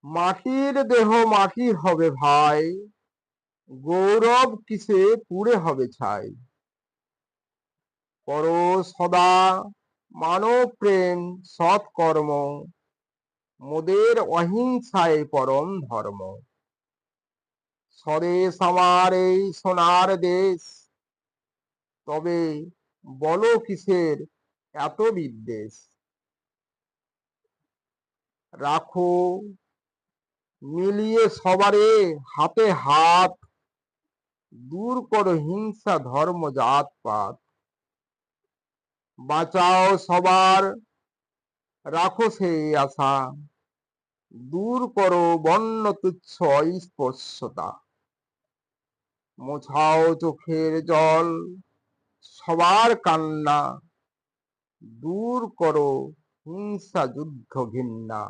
মাটির দেহ মাটির হবে ভাই, গৌরব কিসে পুড়ে হবে ছাই। করো সদা মানব প্রেম সৎকর্ম, মোদের অহিংসায় পরম ধর্ম। স্বদেশ আমার এই সোনার দেশ, তবে বলো কিসের এত বিদ্বেষ। রাখো মিলিয়ে সবারে হাতে হাত, দূর করো হিংসা ধর্ম জাত পাত। বাঁচাও সবার রাখো সেই আশা, দূর করো বন্য তুচ্ছ অস্পৃশ্যতা। মোছাও চোখের জল সবার কান্না, দূর করো হিংসা যুদ্ধ ঘৃণা।